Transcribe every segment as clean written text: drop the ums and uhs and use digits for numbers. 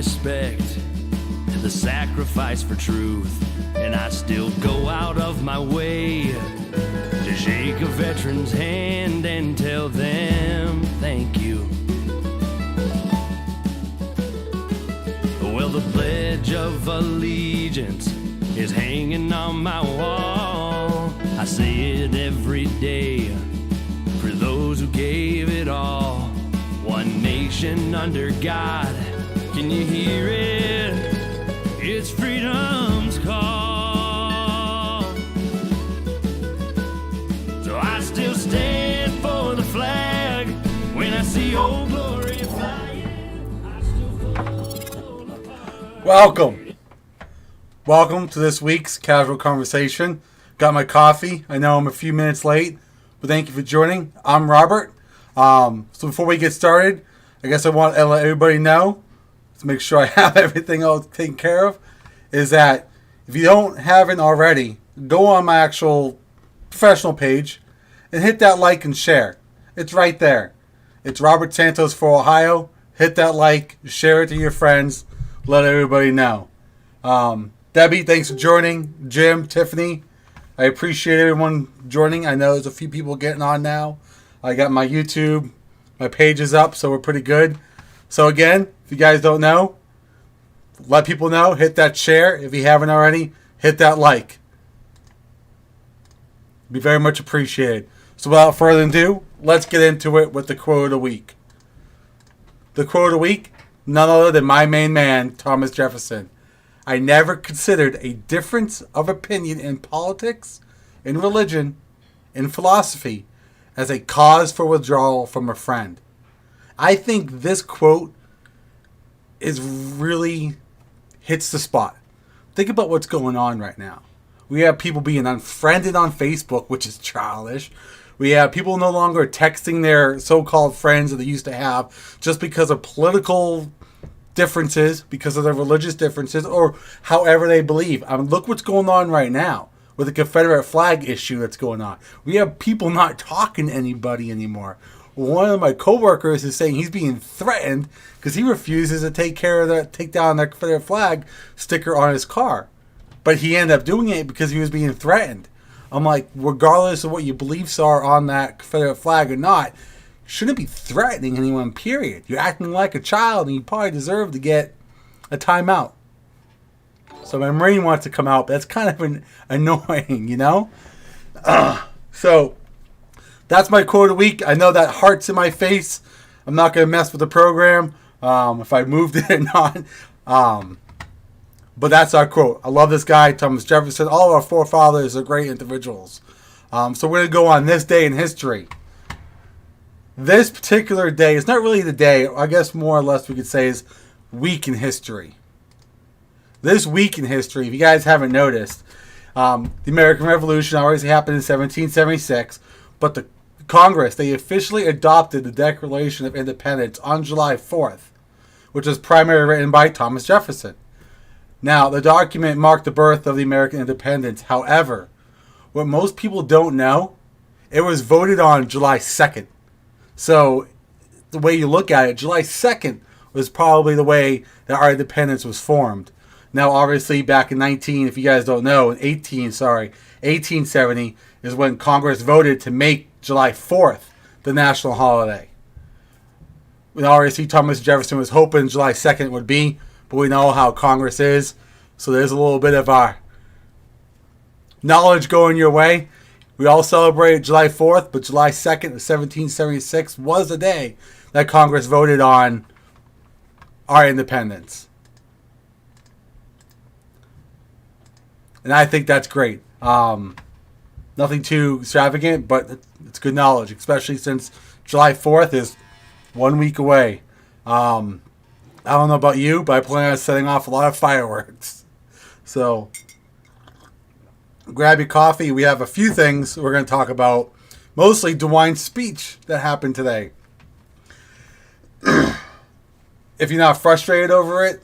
respect, the sacrifice for truth, and I still go out of my way to shake a veteran's hand and tell them thank you. Well, the Pledge of Allegiance is hanging on my wall. I say it every day for those who gave it all. One nation under God, can you hear it? It's freedom's call. So I still stand for the flag when I see Old Glory flying. I still fall apart. Welcome to this week's Casual Conversation. Got my coffee. I know I'm a few minutes late, but thank you for joining. I'm Robert. So before we get started, I guess I want to let everybody know, to make sure I have everything all taken care of, is that if you don't haven't already, go on my actual professional page and hit that like and share. It's right there. It's Robert Santos for Ohio. Hit that like, share it to your friends, let everybody know. Debbie, thanks for joining. Jim, Tiffany, I appreciate everyone joining. I know there's a few people getting on now. I got my YouTube, my page is up, so we're pretty good. So again, if you guys don't know, let people know. Hit that share. If you haven't already, hit that like. Be very much appreciated. So without further ado, let's get into it with the quote of the week. The quote of the week, none other than my main man, Thomas Jefferson. I never considered a difference of opinion in politics, in religion, in philosophy, as a cause for withdrawal from a friend. I think this quote is really hits the spot. Think about what's going on right now. We have people being unfriended on Facebook, which is childish. We have people no longer texting their so-called friends that they used to have just because of political differences, because of their religious differences, or however they believe. I mean, look what's going on right now with the Confederate flag issue that's going on. We have people not talking to anybody anymore. One of my coworkers is saying he's being threatened because he refuses to take down that Confederate flag sticker on his car. But he ended up doing it because he was being threatened. I'm like, regardless of what your beliefs are on that Confederate flag or not, you shouldn't be threatening anyone, period. You're acting like a child and you probably deserve to get a timeout. So my Marine wants to come out, but that's kind of annoying, you know? So that's my quote of the week. I know that heart's in my face. I'm not going to mess with the program if I moved it or not. But that's our quote. I love this guy, Thomas Jefferson. All of our forefathers are great individuals. So we're going to go on this day in history. This particular day is not really the day. I guess more or less we could say is week in history. This week in history, if you guys haven't noticed, the American Revolution obviously happened in 1776, but the Congress, they officially adopted the Declaration of Independence on July 4th, which was primarily written by Thomas Jefferson. Now, the document marked the birth of the American independence. However, what most people don't know, it was voted on July 2nd. So, the way you look at it, July 2nd was probably the way that our independence was formed. Now, obviously, back in 1870 is when Congress voted to make July 4th the national holiday. And obviously, Thomas Jefferson was hoping July 2nd would be, but we know how Congress is. So there's a little bit of our knowledge going your way. We all celebrated July 4th, but July 2nd of 1776 was the day that Congress voted on our independence. And I think that's great. Nothing too extravagant, but it's good knowledge, especially since July 4th is 1 week away. I don't know about you, but I plan on setting off a lot of fireworks. So, grab your coffee. We have a few things we're going to talk about. Mostly DeWine's speech that happened today. If you're not frustrated over it,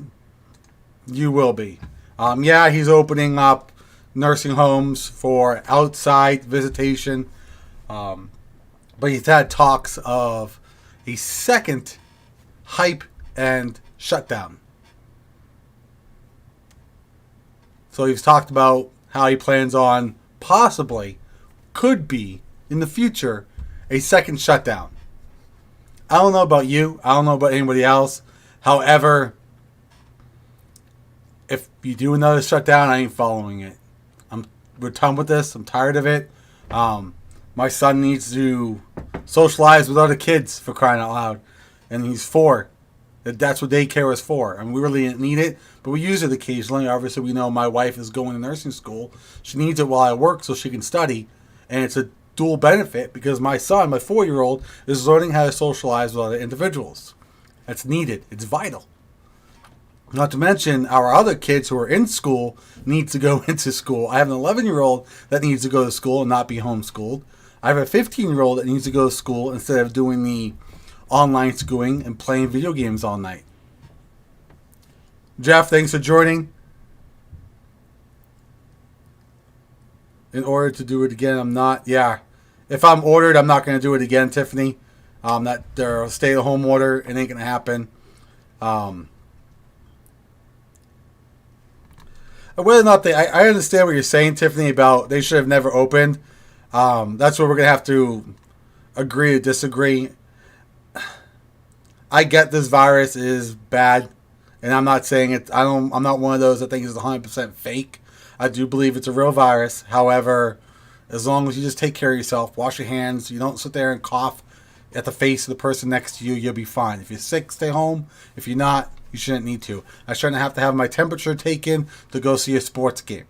you will be. Yeah, he's opening up nursing homes for outside visitation. But he's had talks of a second hype and shutdown. So he's talked about how he plans on possibly, could be, in the future, a second shutdown. I don't know about you. I don't know about anybody else. However, if you do another shutdown, I ain't following it. We're done with this. I'm tired of it. My son needs to socialize with other kids, for crying out loud. And he's 4. That's what daycare is for. And we really didn't need it, but we use it occasionally. Obviously, we know my wife is going to nursing school. She needs it while I work so she can study. And it's a dual benefit because my son, my 4-year-old, is learning how to socialize with other individuals. That's needed. It's vital. Not to mention, our other kids who are in school need to go into school. I have an 11-year-old that needs to go to school and not be homeschooled. I have a 15-year-old that needs to go to school instead of doing the online schooling and playing video games all night. Jeff, thanks for joining. In order to do it again, I'm not. Yeah. If I'm ordered, I'm not going to do it again, Tiffany. That their stay-at-home order, it ain't going to happen. Whether or not I understand what you're saying, Tiffany, about they should have never opened. That's where we're gonna have to agree to disagree. I get this virus is bad, and I'm not saying it. I'm not one of those that think it's 100% fake. I do believe it's a real virus. However, as long as you just take care of yourself, wash your hands, you don't sit there and cough at the face of the person next to you, you'll be fine. If you're sick, stay home. If you're not, you shouldn't need to. I shouldn't have to have my temperature taken to go see a sports game.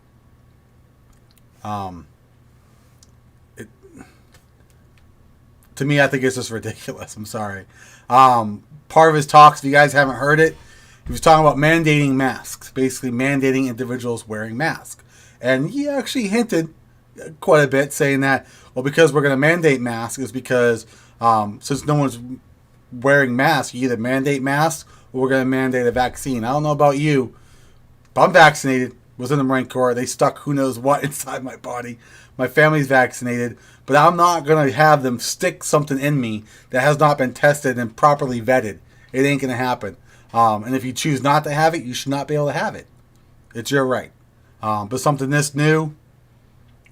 To me, I think it's just ridiculous. I'm sorry. Part of his talks, if you guys haven't heard it, he was talking about mandating masks, basically mandating individuals wearing masks. And he actually hinted quite a bit, saying that, well, because we're going to mandate masks, is because since no one's wearing masks, you either mandate masks or we're going to mandate a vaccine. I don't know about you, but I'm vaccinated, was in the Marine Corps. They stuck who knows what inside my body. My family's vaccinated, but I'm not going to have them stick something in me that has not been tested and properly vetted. It ain't going to happen. And if you choose not to have it, you should not be able to have it. It's your right. But something this new,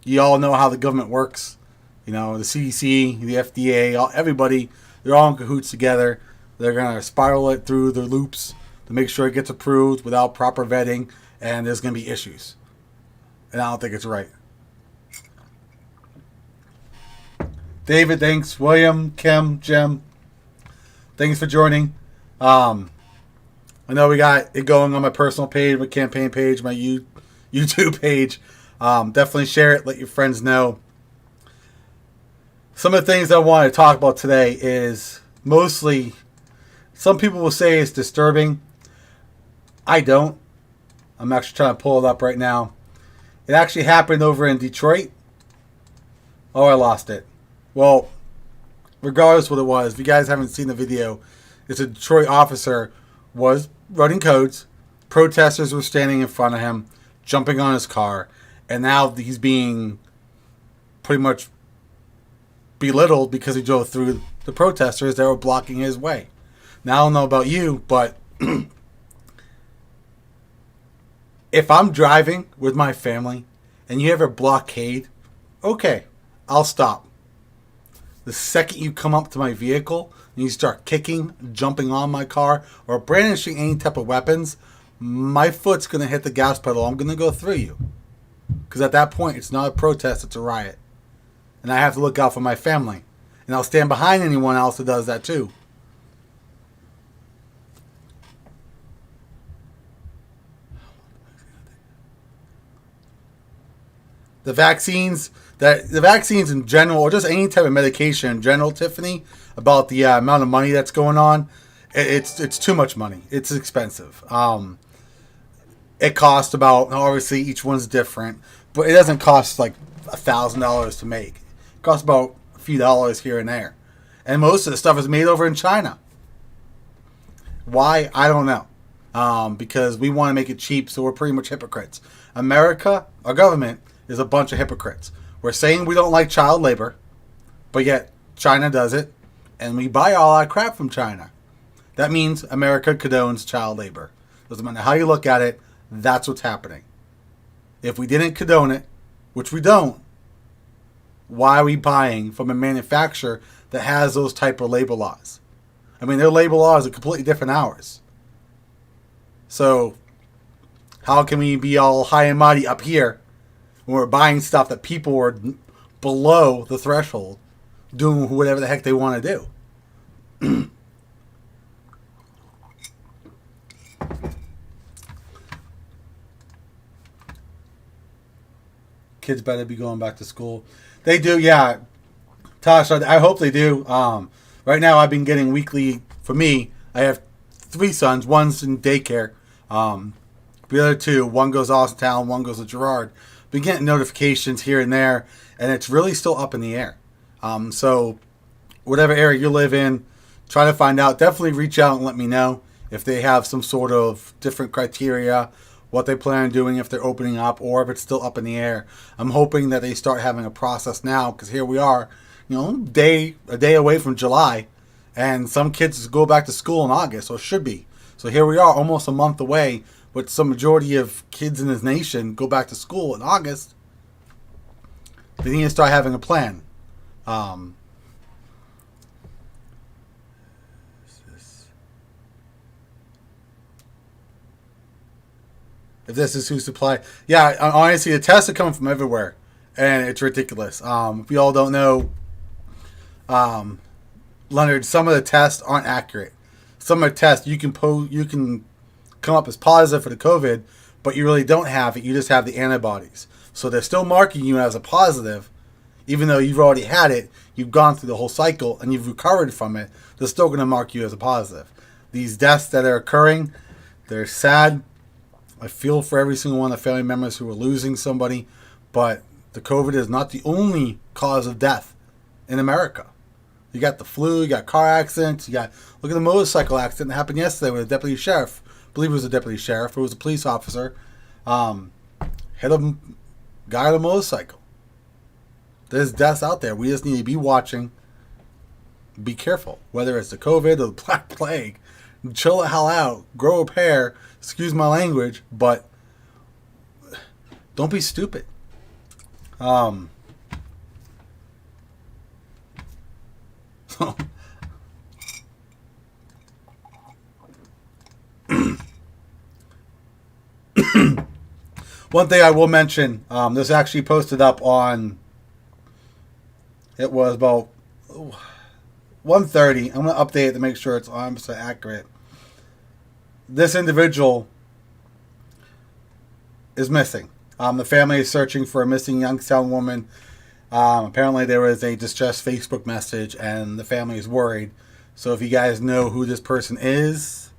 you all know how the government works. You know, the CDC, the FDA, everybody, they're all in cahoots together. They're going to spiral it through their loops to make sure it gets approved without proper vetting, and there's going to be issues. And I don't think it's right. David, thanks. William, Kim, Jim, thanks for joining. I know we got it going on my personal page, my campaign page, my YouTube page. Definitely share it. Let your friends know. Some of the things I want to talk about today is mostly, some people will say it's disturbing. I don't. I'm actually trying to pull it up right now. It actually happened over in Detroit. Oh, I lost it. Well, regardless what it was, if you guys haven't seen the video, it's a Detroit officer was running codes. Protesters were standing in front of him, jumping on his car, and now he's being pretty much belittled because he drove through the protesters that were blocking his way. Now, I don't know about you, but if I'm driving with my family and you have a blockade, okay, I'll stop. The second you come up to my vehicle and you start kicking, jumping on my car, or brandishing any type of weapons, my foot's going to hit the gas pedal. I'm going to go through you. Because at that point, it's not a protest, it's a riot. And I have to look out for my family. And I'll stand behind anyone else that does that too. The vaccines in general, or just any type of medication in general, Tiffany, about the amount of money that's going on, it's too much money. It's expensive. It costs about, obviously each one's different, but it doesn't cost like $1,000 to make. It costs about a few dollars here and there. And most of the stuff is made over in China. Why? I don't know. Because we want to make it cheap, so we're pretty much hypocrites. America, our government, is a bunch of hypocrites. We're saying we don't like child labor, but yet China does it, and we buy all our crap from China. That means America condones child labor. Doesn't matter how you look at it, that's what's happening. If we didn't condone it, which we don't, why are we buying from a manufacturer that has those type of labor laws? I mean, their labor laws are completely different than ours. So, how can we be all high and mighty up here when we're buying stuff that people are below the threshold doing whatever the heck they want to do? Kids better be going back to school. They do, yeah. Tosh, I hope they do. Right now, I've been getting weekly. For me, I have 3 sons. One's in daycare. The other 2, one goes to Austintown, one goes to Girard. Been getting notifications here and there, and it's really still up in the air. So, whatever area you live in, try to find out. Definitely reach out and let me know if they have some sort of different criteria, what they plan on doing if they're opening up, or if it's still up in the air. I'm hoping that they start having a process now, because here we are, a day away from July, and some kids go back to school in August, or should be. So here we are, almost a month away, with some majority of kids in this nation go back to school in August. They need to start having a plan. If this is who supply, yeah, honestly, the tests are coming from everywhere, and it's ridiculous. If you all don't know, Leonard, some of the tests aren't accurate. Some of the tests you can come up as positive for the COVID, but you really don't have it. You just have the antibodies. So they're still marking you as a positive, even though you've already had it. You've gone through the whole cycle and you've recovered from it. They're still going to mark you as a positive. These deaths that are occurring, they're sad. I feel for every single one of the family members who are losing somebody, but the COVID is not the only cause of death in America. You got the flu, you got car accidents, look at the motorcycle accident that happened yesterday with a deputy sheriff. I believe it was a deputy sheriff, it was a police officer. Hit a guy on a motorcycle. There's deaths out there. We just need to be watching, be careful, whether it's the COVID or the Black Plague. Chill the hell out, grow a pair, excuse my language, but don't be stupid. One thing I will mention, this actually posted up on, it was about 1:30. I'm going to update it to make sure it's 100% accurate. This individual is missing. The family is searching for a missing Youngstown woman. Apparently there was a distressed Facebook message and the family is worried. So if you guys know who this person is,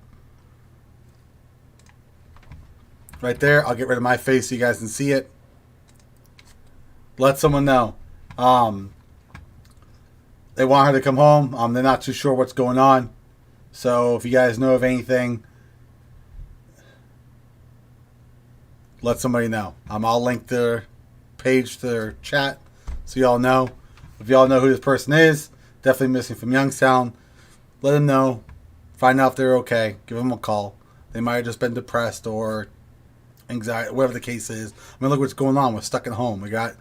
right there, I'll get rid of my face so you guys can see it. Let someone know. They want her to come home. They're not too sure what's going on. So if you guys know of anything, let somebody know. I'll link their page to their chat so y'all know. If y'all know who this person is, definitely missing from Youngstown, let them know. Find out if they're okay. Give them a call. They might have just been depressed or anxiety, whatever the case is. I mean, look what's going on. We're stuck at home. We got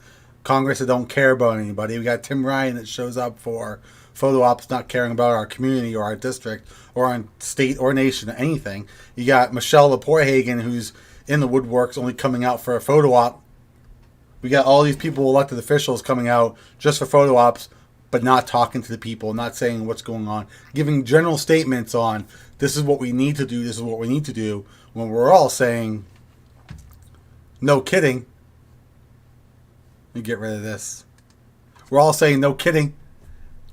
Congress that don't care about anybody. We got Tim Ryan that shows up for photo ops, not caring about our community or our district or our state or nation or anything. You got Michelle LaPorhagen, who's in the woodworks, only coming out for a photo op. We got all these people, elected officials, coming out just for photo ops, but not talking to the people, not saying what's going on, giving general statements on this is what we need to do, this is what we need to do, when we're all saying, no kidding. Let me get rid of this. We're all saying, no kidding,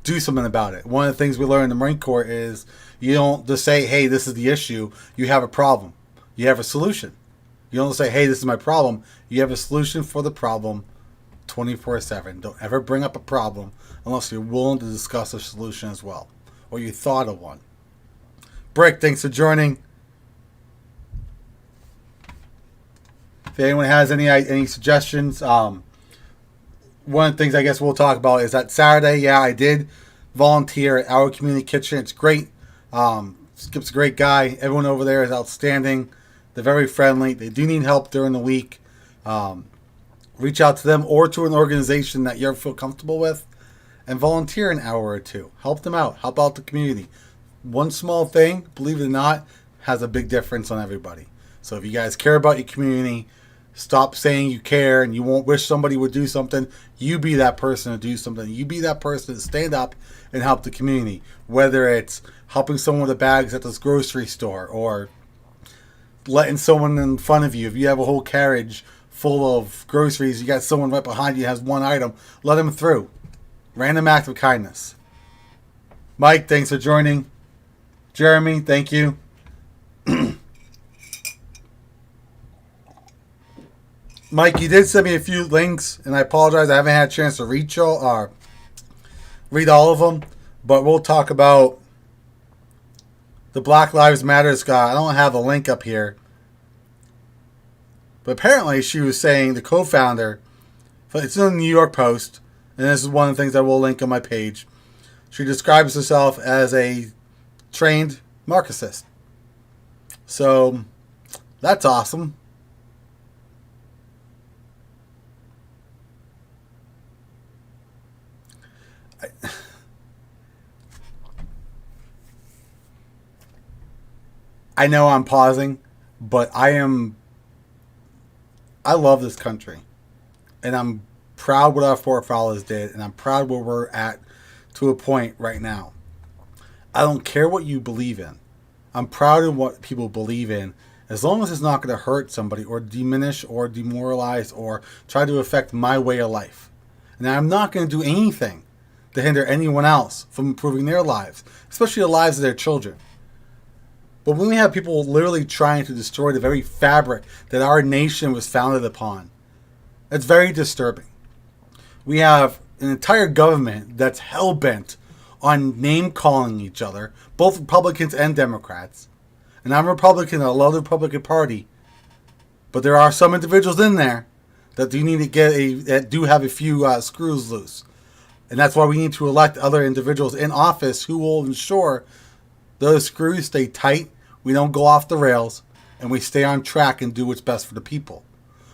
do something about it. One of the things we learned in the Marine Corps is you don't just say, hey, this is the issue. You have a problem. You have a solution. You don't say, hey, this is my problem. You have a solution for the problem 24/7. Don't ever bring up a problem unless you're willing to discuss a solution as well, or you thought of one. Brick, thanks for joining. If anyone has any suggestions, one of the things I guess we'll talk about is that Saturday, yeah, I did volunteer at our community kitchen. It's great. Skip's a great guy. Everyone over there is outstanding. They're very friendly. They do need help during the week. Reach out to them or to an organization that you feel comfortable with and volunteer an hour or two. Help them out. Help out the community. One small thing, believe it or not, has a big difference on everybody. So if you guys care about your community, stop saying you care and you won't wish somebody would do something. You be that person to do something. You be that person to stand up and help the community. Whether it's helping someone with the bags at this grocery store or letting someone in front of you. If you have a whole carriage full of groceries, you got someone right behind you has one item, let them through. Random act of kindness. Mike, thanks for joining. Jeremy, thank you. Mike, you did send me a few links, and I apologize. I haven't had a chance to read all of them, but we'll talk about the Black Lives Matter guy. I don't have the link up here, but apparently she was saying the co-founder. It's in the New York Post, and this is one of the things I will link on my page. She describes herself as a trained Marxist. So that's awesome. I know I'm pausing, but I love this country. And I'm proud what our forefathers did, and I'm proud where we're at to a point right now. I don't care what you believe in. I'm proud of what people believe in, as long as it's not going to hurt somebody or diminish or demoralize or try to affect my way of life. And I'm not going to do anything to hinder anyone else from improving their lives, especially the lives of their children. But when we have people literally trying to destroy the very fabric that our nation was founded upon, it's very disturbing. We have an entire government that's hell-bent on name-calling each other, both Republicans and Democrats. And I'm a Republican, I love the Republican Party. But there are some individuals in there that do need to that do have a few screws loose. And that's why we need to elect other individuals in office who will ensure those screws stay tight, we don't go off the rails, and we stay on track and do what's best for the people.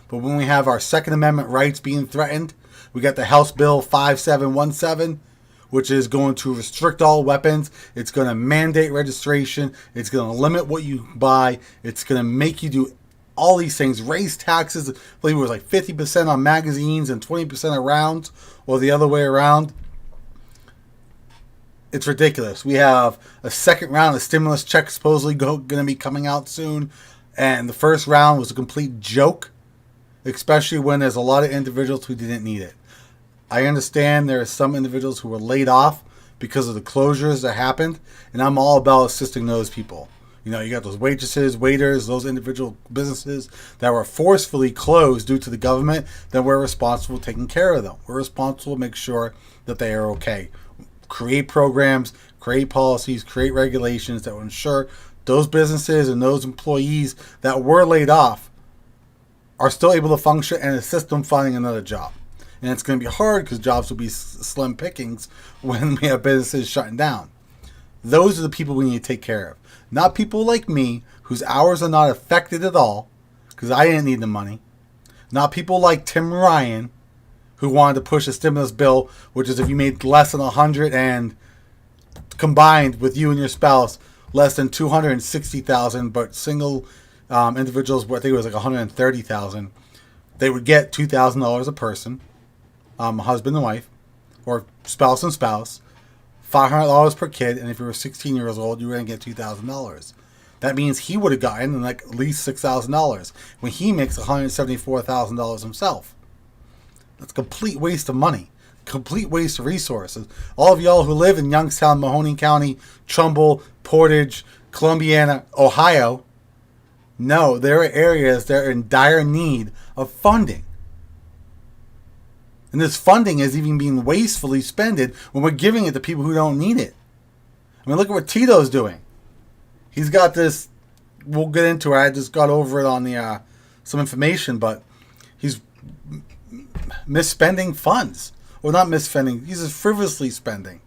But when we have our Second Amendment rights being threatened, we got the House Bill 5717, which is going to restrict all weapons. It's going to mandate registration. It's going to limit what you buy. It's going to make you do all these things. Raise taxes. I believe it was like 50% on magazines and 20% on rounds, or the other way around. It's ridiculous. We have a second round of stimulus checks supposedly going to be coming out soon. And the first round was a complete joke, especially when there's a lot of individuals who didn't need it. I understand there are some individuals who were laid off because of the closures that happened, and I'm all about assisting those people. You know, you got those waitresses, waiters, those individual businesses that were forcefully closed due to the government, then we're responsible for taking care of them. We're responsible to make sure that they are okay. Create programs, create policies, create regulations that will ensure those businesses and those employees that were laid off are still able to function and assist them finding another job. And it's going to be hard because jobs will be slim pickings when we have businesses shutting down. Those are the people we need to take care of. Not people like me whose hours are not affected at all because I didn't need the money. Not people like Tim Ryan who wanted to push a stimulus bill, which is if you made less than 100 and combined with you and your spouse, less than 260,000, but single individuals, I think it was like 130,000, they would get $2,000 a person, husband and wife, or spouse and spouse, $500 per kid, and if you were 16 years old, you were going to get $2,000. That means he would have gotten like at least $6,000 when he makes $174,000 himself. That's a complete waste of money. Complete waste of resources. All of y'all who live in Youngstown, Mahoning County, Trumbull, Portage, Columbiana, Ohio, know there are areas that are in dire need of funding. And this funding is even being wastefully spent when we're giving it to people who don't need it. I mean, look at what Tito's doing. He's got this, we'll get into it. I just got over it on the some information, but he's misspending funds. Well, not misspending. He's just frivolously spending.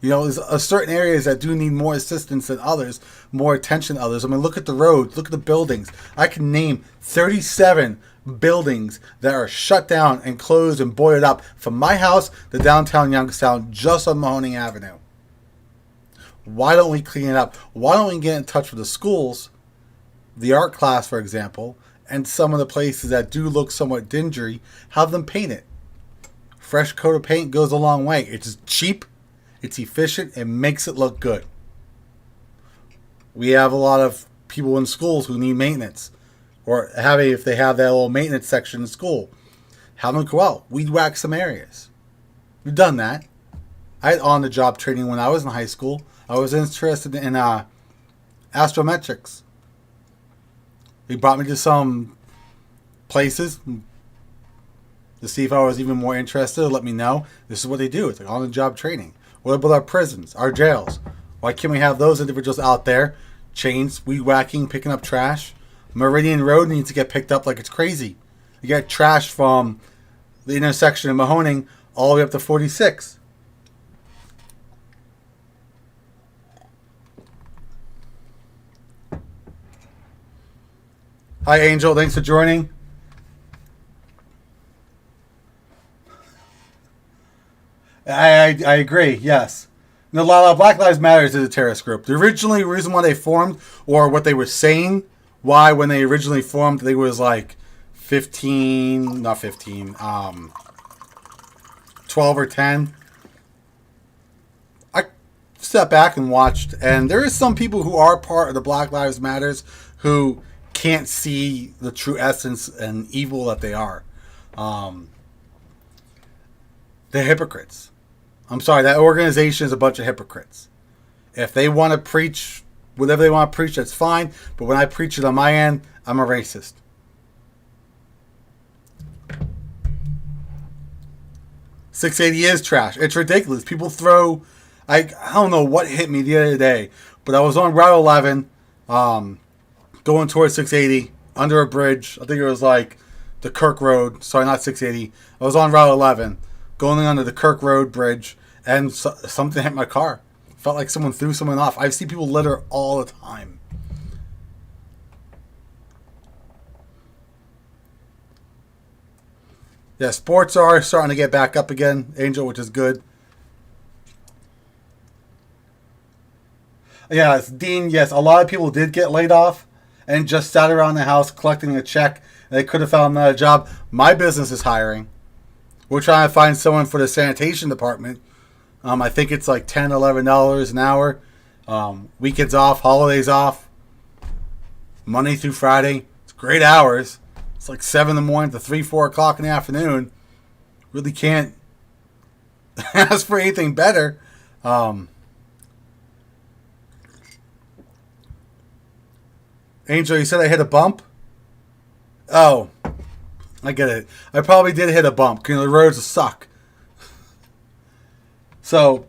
You know, there's certain areas that do need more assistance than others, more attention than others. I mean, look at the roads. Look at the buildings. I can name 37 buildings that are shut down and closed and boarded up from my house to downtown Youngstown just on Mahoning Avenue. Why don't we clean it up? Why don't we get in touch with the schools, the art class, for example, and some of the places that do look somewhat dingy, have them paint it. Fresh coat of paint goes a long way. It's cheap, it's efficient, it makes it look good. We have a lot of people in schools who need maintenance, or if they have that little maintenance section in school, have them go out, weed whack some areas. We've done that. I had on-the-job training when I was in high school. I was interested in astrometrics. They brought me to some places to see if I was even more interested. Let me know. This is what they do. It's like on-the-job training. What about our prisons, our jails? Why can't we have those individuals out there, chains, weed whacking, picking up trash? Meridian Road needs to get picked up like it's crazy. You get trash from the intersection of Mahoning all the way up to 46. Hi, Angel. Thanks for joining. I agree. Yes. No, Black Lives Matter is a terrorist group. The reason why they formed, or what they were saying, why when they originally formed, they was like 12 or 10. I stepped back and watched, and there is some people who are part of the Black Lives Matters who can't see the true essence and evil that they are. They're hypocrites. I'm sorry, that organization is a bunch of hypocrites. If they want to preach whatever they want to preach, that's fine. But when I preach it on my end, I'm a racist. $6.80 is trash. It's ridiculous. People throw... I don't know what hit me the other day, but I was on Route 11, going towards 680, under a bridge. I think it was like the Kirk Road. Sorry, not 680. I was on Route 11, going under the Kirk Road bridge, and something hit my car. Felt like someone threw someone off. I see people litter all the time. Yeah, sports are starting to get back up again, Angel, which is good. Yeah, Dean, yes, a lot of people did get laid off and just sat around the house collecting a check. They could have found another job. My business is hiring. We're trying to find someone for the sanitation department. I think it's like $10, $11 an hour. Weekends off, holidays off. Monday through Friday. It's great hours. It's like 7 in the morning to 3, 4 o'clock in the afternoon. Really can't ask for anything better. Angel, you said I hit a bump? Oh, I get it. I probably did hit a bump because the roads suck. So,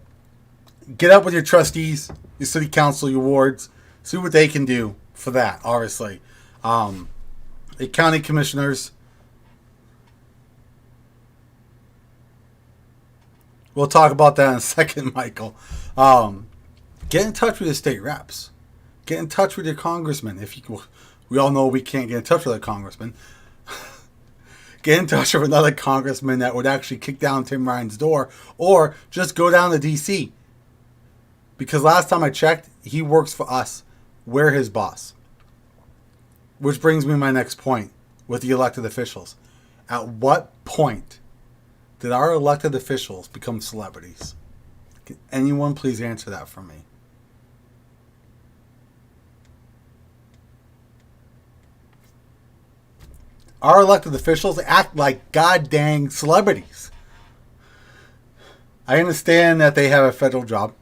get up with your trustees, your city council, your wards. See what they can do for that, obviously. The county commissioners. We'll talk about that in a second, Michael. Get in touch with the state reps. Get in touch with your congressman. We all know we can't get in touch with a congressman. Get in touch with another congressman that would actually kick down Tim Ryan's door, or just go down to D.C. Because last time I checked, he works for us. We're his boss. Which brings me to my next point with the elected officials. At what point did our elected officials become celebrities? Can anyone please answer that for me? Our elected officials act like goddamn celebrities. I understand that they have a federal job,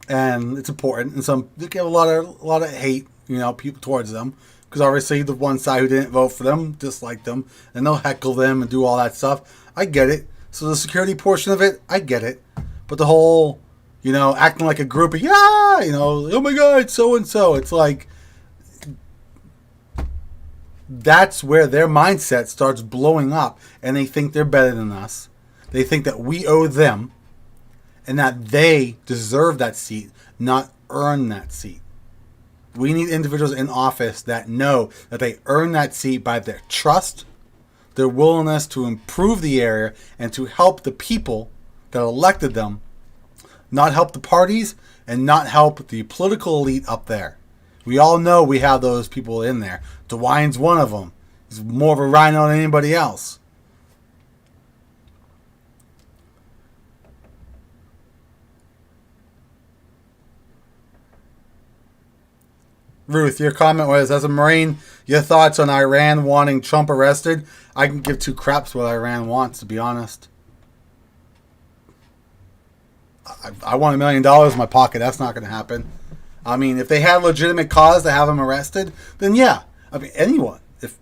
and it's important, and they get a lot of hate, people towards them, because obviously the one side who didn't vote for them disliked them, and they'll heckle them and do all that stuff. I get it. So the security portion of it, I get it. But the whole, acting like a groupie, oh my God, so and so. It's like, that's where their mindset starts blowing up, and they think they're better than us. They think that we owe them, and that they deserve that seat, not earn that seat. We need individuals in office that know that they earn that seat by their trust, their willingness to improve the area, and to help the people that elected them, not help the parties and not help the political elite up there. We all know we have those people in there. DeWine's one of them. He's more of a rhino than anybody else. Ruth, your comment was, as a Marine, your thoughts on Iran wanting Trump arrested? I can give two craps what Iran wants, to be honest. I want $1 million in my pocket. That's not going to happen. I mean, if they had legitimate cause to have him arrested, then yeah. I mean, anyone. If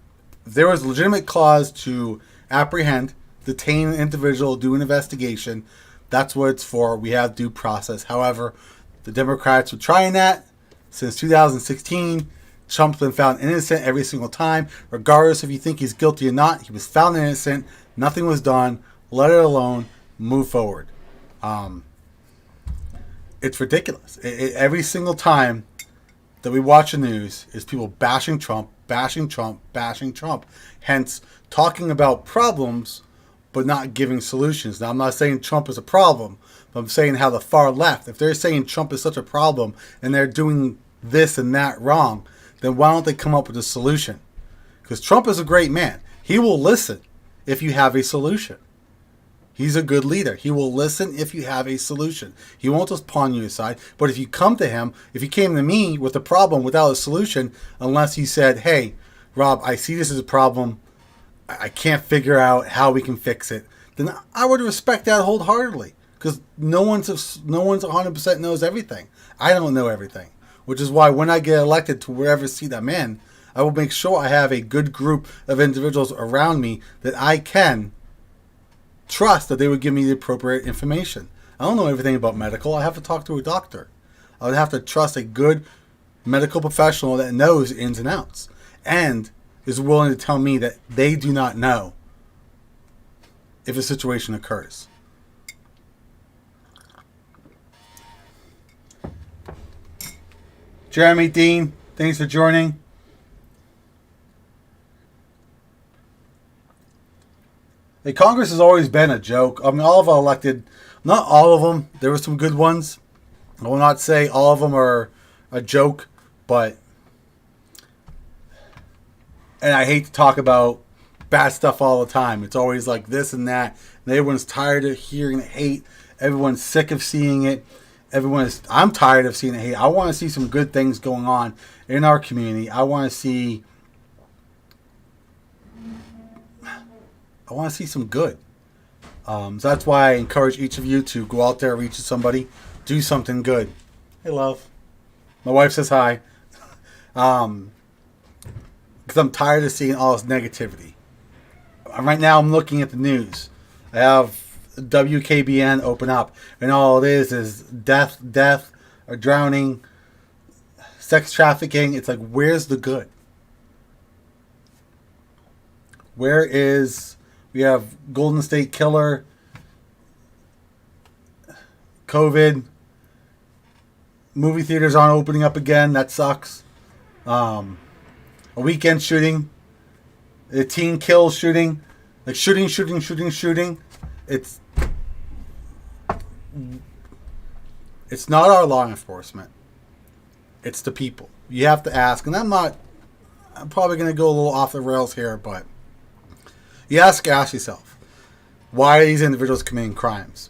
there was legitimate cause to apprehend, detain an individual, do an investigation, that's what it's for. We have due process. However, the Democrats were trying that since 2016. Trump's been found innocent every single time. Regardless if you think he's guilty or not, he was found innocent. Nothing was done. Let it alone. Move forward. It's ridiculous. Every single time that we watch the news is people bashing Trump, bashing Trump, bashing Trump. Hence, talking about problems, but not giving solutions. Now, I'm not saying Trump is a problem, but I'm saying how the far left, if they're saying Trump is such a problem and they're doing this and that wrong, then why don't they come up with a solution? Because Trump is a great man. He will listen if you have a solution. He's a good leader. He will listen if you have a solution. He won't just pawn you aside. But if you come to him, if he came to me with a problem without a solution, unless he said, hey, Rob, I see this as a problem. I can't figure out how we can fix it. Then I would respect that wholeheartedly. Because no one's 100% knows everything. I don't know everything. Which is why when I get elected to wherever seat I'm in, I will make sure I have a good group of individuals around me that I can trust that they would give me the appropriate information. I don't know everything about medical. I have to talk to a doctor. I would have to trust a good medical professional that knows ins and outs and is willing to tell me that they do not know if a situation occurs. Jeremy Dean, thanks for joining. Hey, Congress has always been a joke. I mean, all of our elected, not all of them. There were some good ones. I will not say all of them are a joke, but, and I hate to talk about bad stuff all the time. It's always like this and that. And everyone's tired of hearing hate. Everyone's sick of seeing it. I'm tired of seeing hate. I want to see some good things going on in our community. I want to see some good. So that's why I encourage each of you to go out there, reach somebody, do something good. Hey, love. My wife says hi. Because I'm tired of seeing all this negativity. Right now I'm looking at the news. I have WKBN open up, and all it is death, or drowning, sex trafficking. It's like, where's the good? We have Golden State Killer, COVID, movie theaters aren't opening up again. That sucks. A weekend shooting, a teen kill shooting, like shooting. It's not our law enforcement. It's the people. You have to ask, and I'm probably going to go a little off the rails here, but you ask yourself, why are these individuals committing crimes?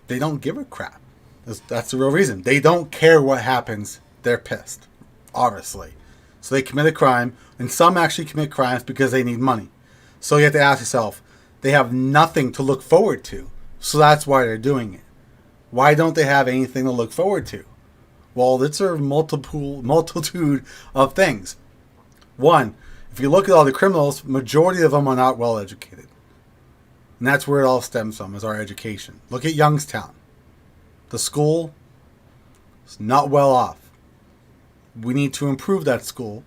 They don't give a crap. That's the real reason. They don't care what happens. They're pissed, obviously. So they commit a crime, and some actually commit crimes because they need money. So you have to ask yourself, they have nothing to look forward to. So that's why they're doing it. Why don't they have anything to look forward to? Well, it's a multitude of things. One, if you look at all the criminals, majority of them are not well educated. And that's where it all stems from, is our education. Look at Youngstown. The school is not well off. We need to improve that school.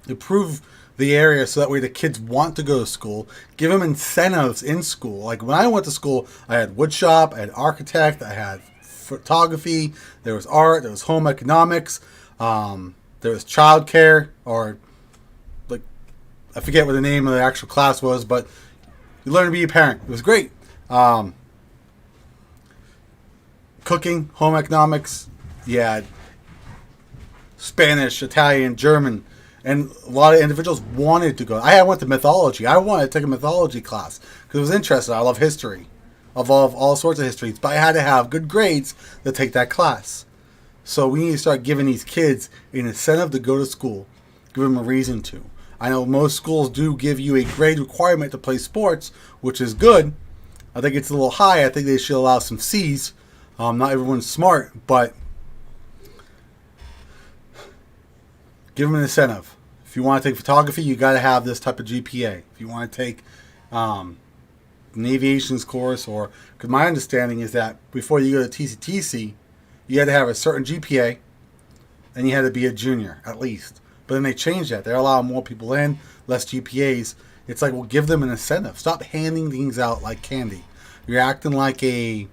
Improve the area so that way the kids want to go to school. Give them incentives in school. Like when I went to school, I had wood shop, I had architect, I had photography, there was art, there was home economics. There was childcare, or like I forget what the name of the actual class was, but you learn to be a parent. It was great. Cooking, home economics, yeah, Spanish, Italian, German, and a lot of individuals wanted to go. I went to mythology. I wanted to take a mythology class because it was interesting. I love history. I love all sorts of histories, but I had to have good grades to take that class. So we need to start giving these kids an incentive to go to school, give them a reason to. I know most schools do give you a grade requirement to play sports, which is good. I think it's a little high. I think they should allow some C's. Not everyone's smart, but give them an incentive. If you want to take photography, you got to have this type of GPA. If you want to take an aviations course, or because my understanding is that before you go to TCTC, you had to have a certain GPA, and you had to be a junior at least. But then they changed that. They're allowing more people in, less GPAs. It's like, well, give them an incentive. Stop handing things out like candy. You're acting like a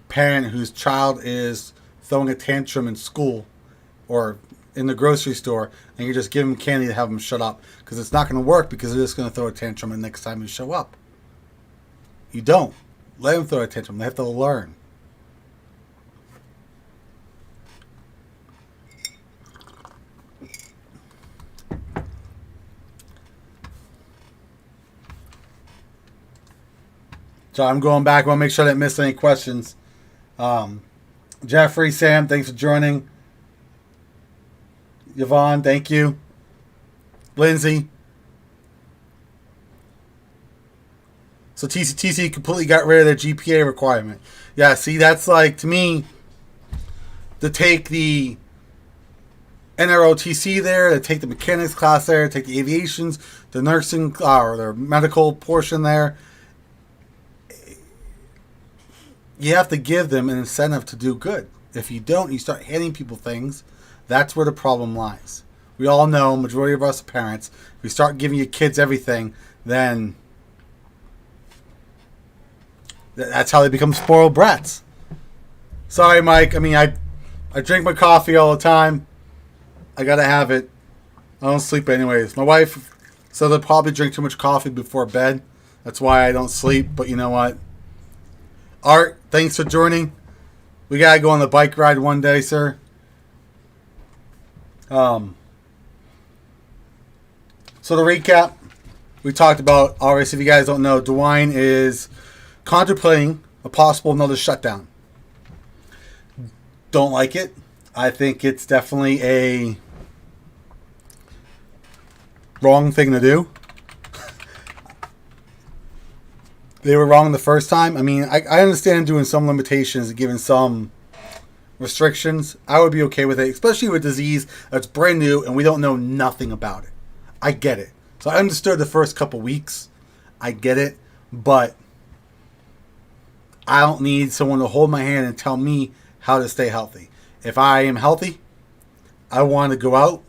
parent whose child is throwing a tantrum in school or in the grocery store, and you just give them candy to have them shut up, because it's not going to work, because they're just going to throw a tantrum the next time you show up. You don't. Let them throw a tantrum. They have to learn. So I'm going back. I want to make sure I didn't miss any questions. Jeffrey, Sam, thanks for joining. Yvonne, thank you. Lindsay. So TCTC completely got rid of their GPA requirement. Yeah, see, that's like, to me, to take the NROTC there, to take the mechanics class there, to take the aviations, the nursing, or the medical portion there, you have to give them an incentive to do good. If you don't, you start handing people things. That's where the problem lies. We all know, majority of us are parents, if we start giving your kids everything, then that's how they become spoiled brats. Sorry, Mike. I mean, I drink my coffee all the time. I gotta have it. I don't sleep anyways. My wife said I probably drink too much coffee before bed. That's why I don't sleep, but you know what? Art, thanks for joining. We gotta go on the bike ride one day, sir. So to recap, we talked about, obviously, if you guys don't know, DeWine is contemplating a possible another shutdown. Don't like it. I think it's definitely a wrong thing to do. They were wrong the first time. I mean, I understand doing some limitations and giving some restrictions. I would be okay with it, especially with disease that's brand new and we don't know nothing about it. I get it. So I understood the first couple weeks. I get it. But I don't need someone to hold my hand and tell me how to stay healthy. If I am healthy, I want to go out.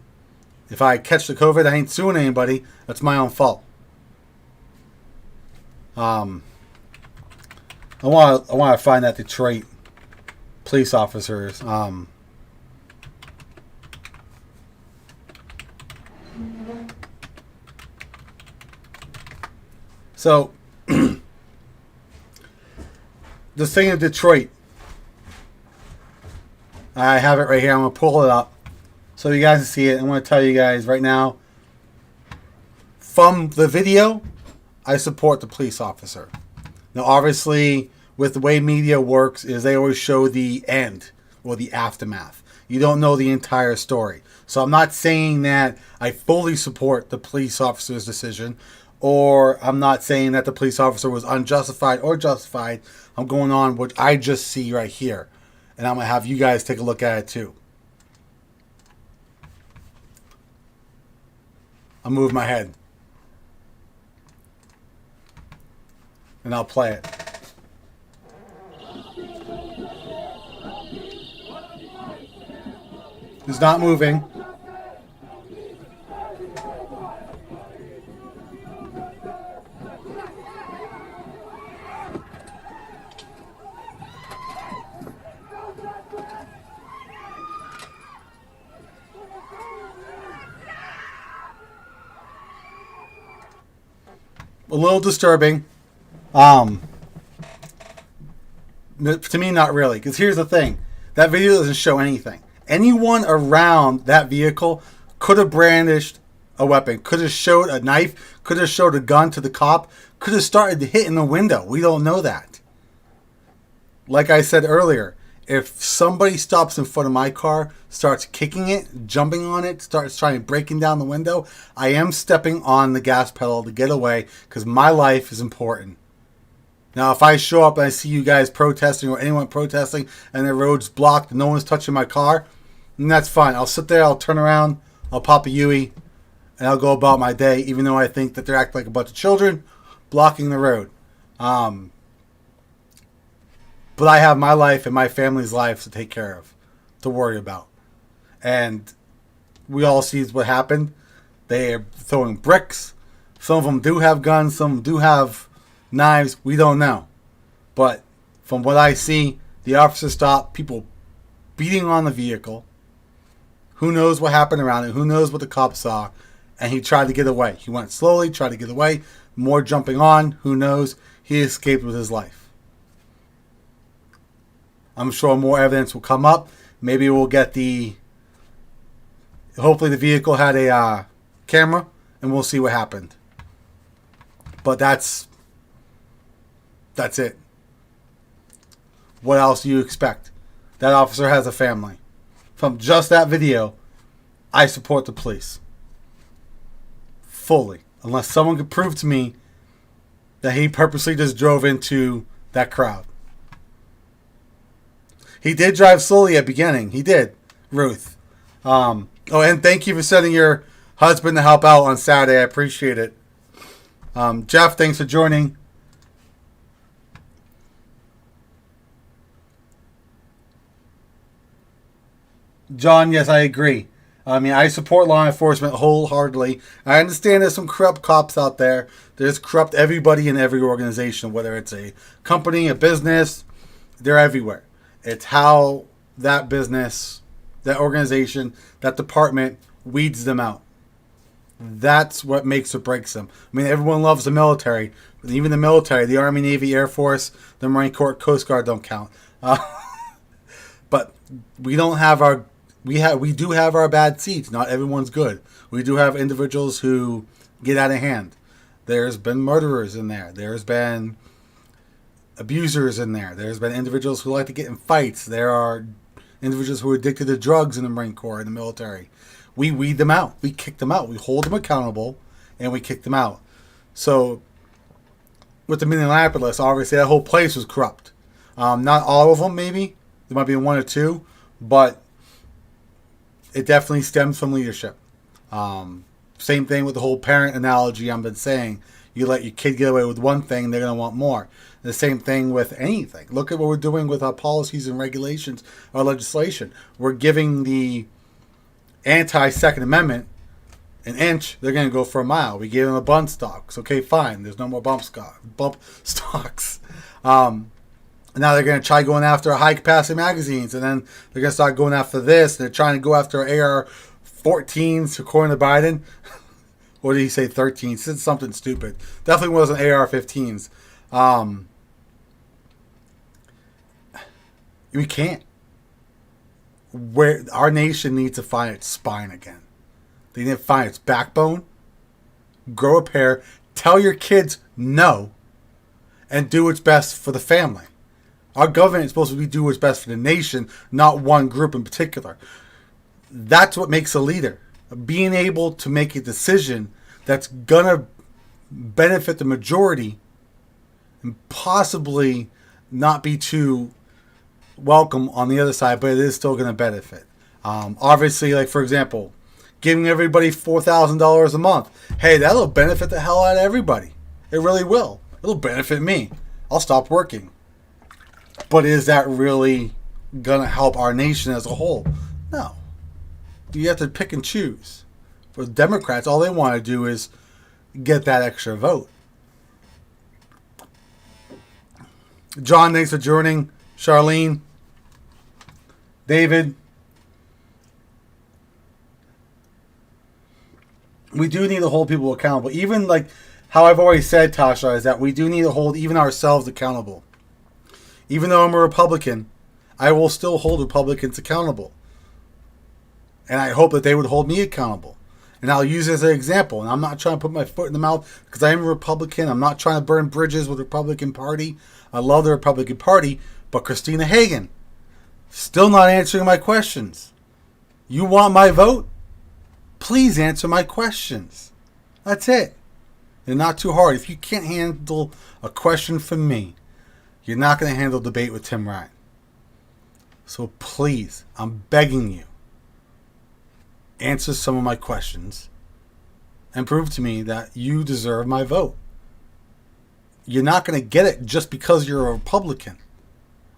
If I catch the COVID, I ain't suing anybody. That's my own fault. I want to find that Detroit police officers. So this thing in Detroit, I have it right here. I'm gonna pull it up so you guys can see it. I'm gonna tell you guys right now. From the video, I support the police officer. Now, obviously, with the way media works, is they always show the end or the aftermath. You don't know the entire story. So I'm not saying that I fully support the police officer's decision, or I'm not saying that the police officer was unjustified or justified. I'm going on what I just see right here. And I'm going to have you guys take a look at it too. I'll move my head. And I'll play it. It's not moving. a little disturbing. To me, not really. Because here's the thing. That video doesn't show anything. Anyone around that vehicle could have brandished a weapon, could have showed a knife, could have showed a gun to the cop, could have started hitting the window. We don't know that. Like I said earlier, if somebody stops in front of my car, starts kicking it, jumping on it, starts trying breaking down the window, I am stepping on the gas pedal to get away because my life is important. Now, if I show up and I see you guys protesting or anyone protesting and the road's blocked and no one's touching my car, then that's fine. I'll sit there, I'll turn around, I'll pop a Yui, and I'll go about my day, even though I think that they're acting like a bunch of children blocking the road. But I have my life and my family's life to take care of, to worry about. And we all see what happened. They are throwing bricks. Some of them do have guns. Some of them do have knives. We don't know. But from what I see, the officer stopped, people beating on the vehicle. Who knows what happened around it? Who knows what the cops saw? And he tried to get away. He went slowly, tried to get away. More jumping on. Who knows? He escaped with his life. I'm sure more evidence will come up. Maybe we'll get hopefully the vehicle had a camera and we'll see what happened. But that's it. What else do you expect? That officer has a family. From just that video, I support the police. Fully. Unless someone could prove to me that he purposely just drove into that crowd. He did drive slowly at the beginning. He did, Ruth. And thank you for sending your husband to help out on Saturday. I appreciate it. Jeff, thanks for joining. John, yes, I agree. I support law enforcement wholeheartedly. I understand there's some corrupt cops out there. There's corrupt everybody in every organization, whether it's a company, a business. They're everywhere. It's how that business, that organization, that department weeds them out. That's what makes or breaks them. Everyone loves the military. Even the military, the Army, Navy, Air Force, the Marine Corps, Coast Guard don't count. But we don't have we do have our bad seeds. Not everyone's good. We do have individuals who get out of hand. There's been murderers in there. There's been abusers in there. There's been individuals who like to get in fights. There are individuals who are addicted to drugs in the Marine Corps and the military. We weed them out. We kick them out. We hold them accountable, and we kick them out. So, with the Minneapolis, obviously that whole place was corrupt. Not all of them, maybe. There might be one or two, but it definitely stems from leadership. Same thing with the whole parent analogy I've been saying. You let your kid get away with one thing, they're going to want more. The same thing with anything. Look at what we're doing with our policies and regulations, our legislation. We're giving the anti-Second Amendment an inch, they're going to go for a mile. We gave them a bump stocks. Okay, fine. There's no more bump stocks. Now they're going to try going after high-capacity magazines, and then they're going to start going after this. They're trying to go after AR-14s, according to Biden. What did he say, 13? He said something stupid. Definitely wasn't AR-15s. We can't. Our nation needs to find its spine again. They need to find its backbone, grow a pair, tell your kids no, and do what's best for the family. Our government is supposed to do what's best for the nation, not one group in particular. That's what makes a leader. Being able to make a decision that's going to benefit the majority and possibly not be too welcome on the other side, but it is still going to benefit. Obviously, like for example, giving everybody $4,000 a month. Hey, that'll benefit the hell out of everybody. It really will. It'll benefit me. I'll stop working. But is that really going to help our nation as a whole? No. You have to pick and choose. For Democrats, all they want to do is get that extra vote. John, thanks for joining. Charlene. David. We do need to hold people accountable. Even like how I've always said, Tasha, is that we do need to hold even ourselves accountable. Even though I'm a Republican, I will still hold Republicans accountable. And I hope that they would hold me accountable. And I'll use it as an example. And I'm not trying to put my foot in the mouth because I am a Republican. I'm not trying to burn bridges with the Republican Party. I love the Republican Party. But Christina Hagan, still not answering my questions. You want my vote? Please answer my questions. That's it. They're not too hard. If you can't handle a question from me, you're not going to handle debate with Tim Ryan. So please, I'm begging you, answer some of my questions and prove to me that you deserve my vote. You're not going to get it just because you're a Republican.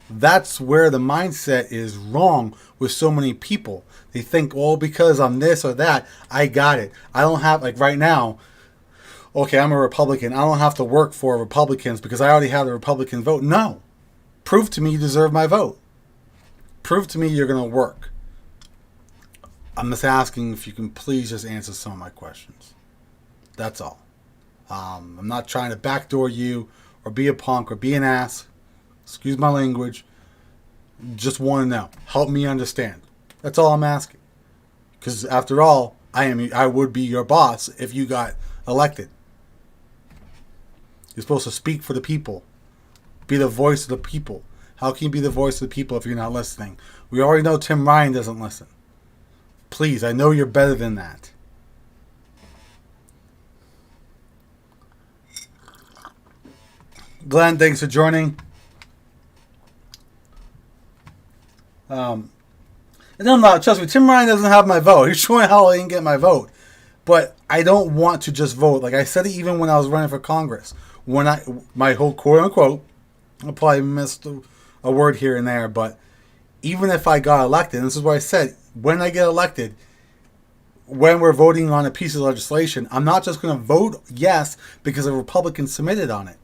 That's where the mindset is wrong with so many people. They think, well, because I'm this or that, I got it. I don't have, like right now, okay, I'm a Republican. I don't have to work for Republicans because I already have the Republican vote. No. Prove to me you deserve my vote. Prove to me you're going to work. I'm just asking if you can please just answer some of my questions. That's all. I'm not trying to backdoor you or be a punk or be an ass. Excuse my language. Just want to know. Help me understand. That's all I'm asking. Because after all, I would be your boss if you got elected. You're supposed to speak for the people. Be the voice of the people. How can you be the voice of the people if you're not listening? We already know Tim Ryan doesn't listen. Please, I know you're better than that. Glenn, thanks for joining. And I'm not, trust me, Tim Ryan doesn't have my vote. He's showing how I didn't get my vote. But I don't want to just vote. Like I said it even when I was running for Congress. My whole quote unquote, I probably missed a word here and there, but even if I got elected, and this is what I said, when I get elected, when we're voting on a piece of legislation, I'm not just going to vote yes because a Republican submitted on it.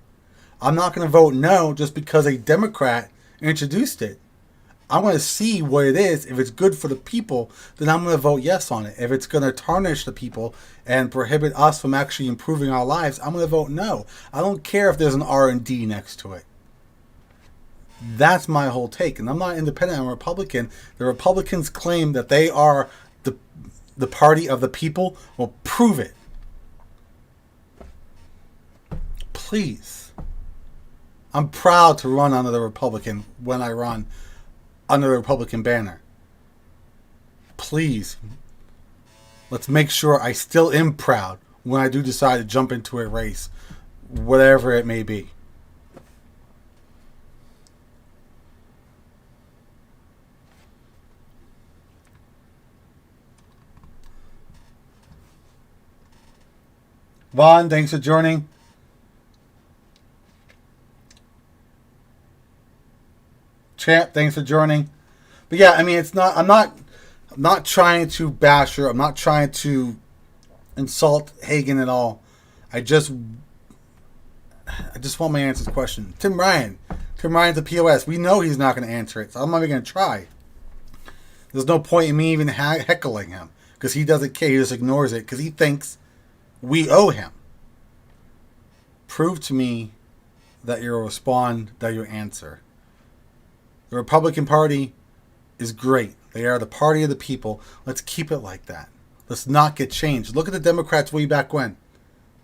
I'm not going to vote no just because a Democrat introduced it. I'm going to see what it is. If it's good for the people, then I'm going to vote yes on it. If it's going to tarnish the people and prohibit us from actually improving our lives, I'm going to vote no. I don't care if there's an R&D next to it. That's my whole take. And I'm not independent. I'm a Republican. The Republicans claim that they are the party of the people. Well, prove it. Please. I'm proud to run under the Republican when I run under the Republican banner. Please, let's make sure I still am proud when I do decide to jump into a race, whatever it may be. Vaughn, thanks for joining. Champ, thanks for joining. But yeah, I mean, I'm not trying to bash her. I'm not trying to insult Hagan at all. I just want my answer to the question. Tim Ryan's a POS. We know he's not going to answer it, so I'm not even going to try. There's no point in me even heckling him because he doesn't care. He just ignores it because he thinks we owe him. Prove to me that you'll respond, that you'll answer. The Republican Party is great. They are the party of the people. Let's keep it like that. Let's not get changed. Look at the Democrats way back when.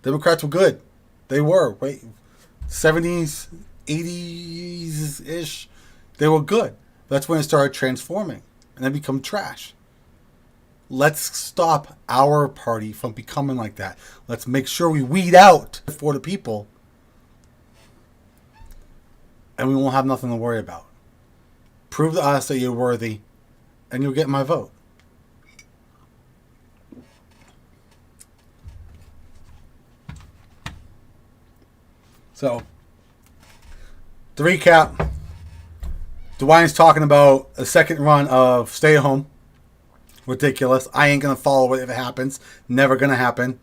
Democrats were good. They were. 70s, 80s-ish. They were good. That's when it started transforming. And then become trash. Let's stop our party from becoming like that. Let's make sure we weed out for the people. And we won't have nothing to worry about. Prove to us that you're worthy, and you'll get my vote. So, to recap, Dwayne's talking about a second run of Stay at Home. Ridiculous. I ain't going to follow it if it happens. Never going to happen.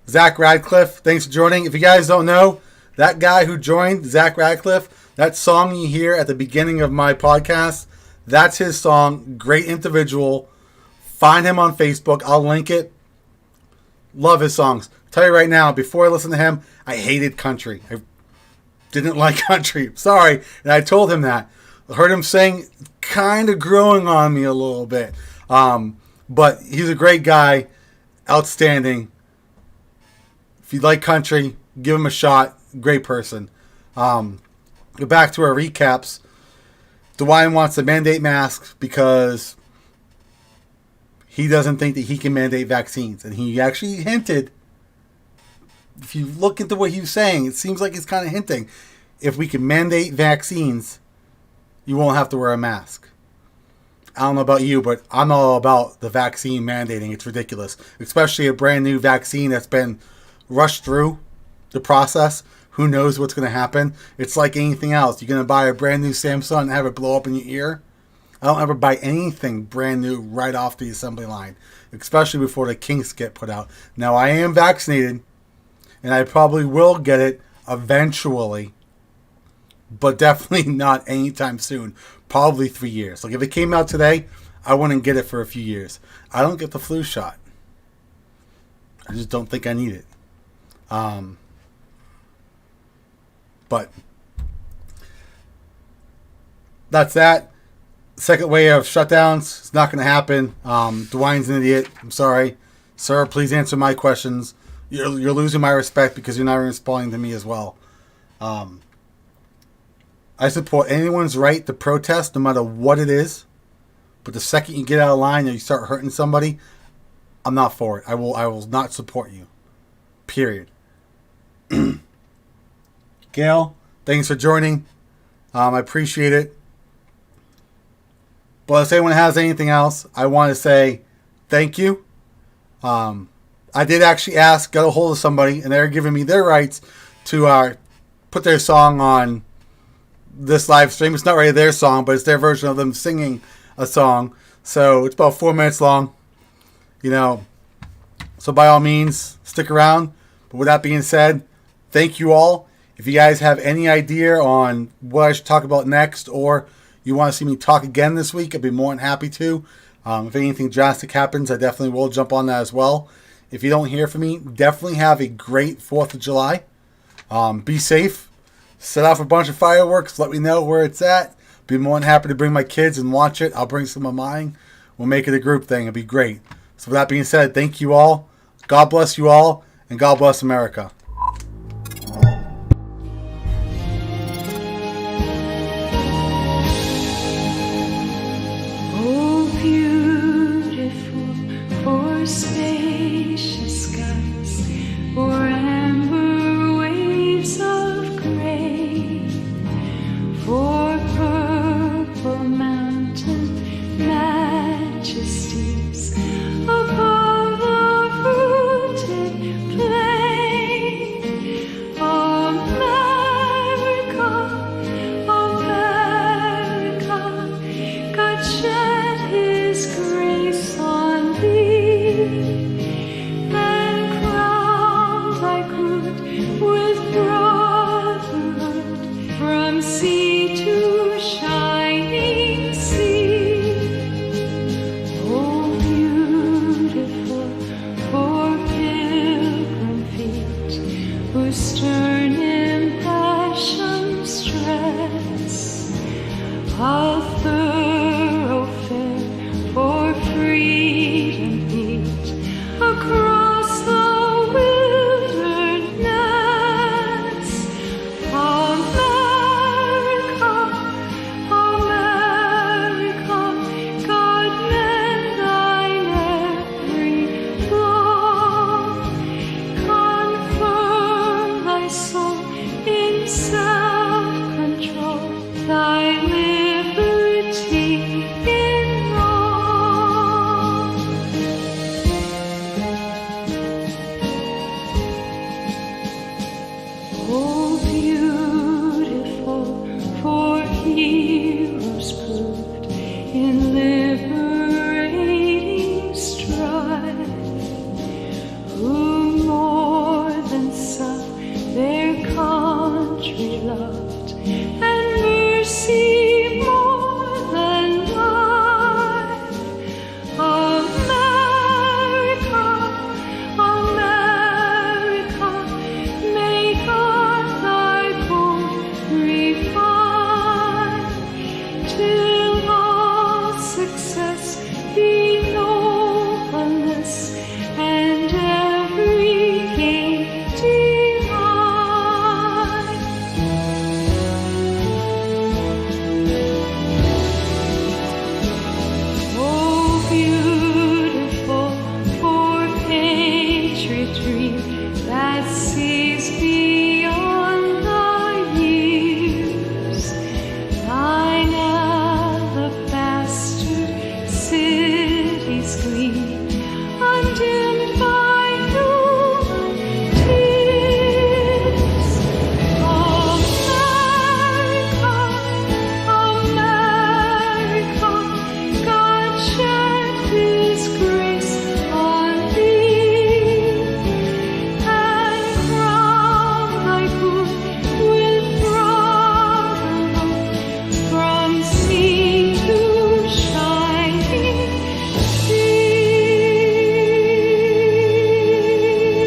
Zach Radcliffe, thanks for joining. If you guys don't know, that guy who joined, Zach Radcliffe, that song you hear at the beginning of my podcast, that's his song. Great individual. Find him on Facebook. I'll link it. Love his songs. I'll tell you right now, before I listened to him, I hated country. I didn't like country. Sorry. And I told him that. I heard him sing, kind of growing on me a little bit. But he's a great guy. Outstanding. If you like country, give him a shot. Great person. Go back to our recaps. DeWine wants to mandate masks because he doesn't think that he can mandate vaccines. And he actually hinted, if you look into what he was saying, it seems like he's kind of hinting, if we can mandate vaccines, you won't have to wear a mask. I don't know about you, but I'm all about the vaccine mandating. It's ridiculous. Especially a brand new vaccine that's been rushed through the process. Who knows what's going to happen? It's like anything else. You're going to buy a brand new Samsung and have it blow up in your ear. I don't ever buy anything brand new right off the assembly line. Especially before the kinks get put out. Now, I am vaccinated. And I probably will get it eventually. But definitely not anytime soon. Probably 3 years. Like if it came out today, I wouldn't get it for a few years. I don't get the flu shot. I just don't think I need it. But that's that. Second wave of shutdowns. It's not going to happen. DeWine's an idiot. I'm sorry. Sir, please answer my questions. You're losing my respect because you're not responding to me as well. I support anyone's right to protest no matter what it is. But the second you get out of line or you start hurting somebody, I'm not for it. I will not support you. Period. Gail, thanks for joining. I appreciate it. But if anyone has anything else, I want to say thank you. I did actually got a hold of somebody, and they're giving me their rights to put their song on this live stream. It's not really their song, but it's their version of them singing a song. So it's about 4 minutes long. So by all means, stick around. But with that being said, thank you all. If you guys have any idea on what I should talk about next, or you want to see me talk again this week, I'd be more than happy to. If anything drastic happens, I definitely will jump on that as well. If you don't hear from me, definitely have a great 4th of July. Be safe. Set off a bunch of fireworks. Let me know where it's at. Be more than happy to bring my kids and watch it. I'll bring some of mine. We'll make it a group thing. It'll be great. So with that being said, thank you all. God bless you all. And God bless America. Oh, beautiful for spacious skies, for amber waves of gray, for purple mountain majesties above the fruited plain. America, America, God shed His grace on thee, and crown thy good with brotherhood from sea to shining sea. Oh, beautiful for pilgrim feet whose stern impassioned stress, a thoroughfare for freedom beat across the wilderness. America, America, God mend thine every flaw, confirm thy soul in self-control, thy liberty in law. Oh, beautiful for heroes proved in liberating strife, who more than self their country loved, and mercy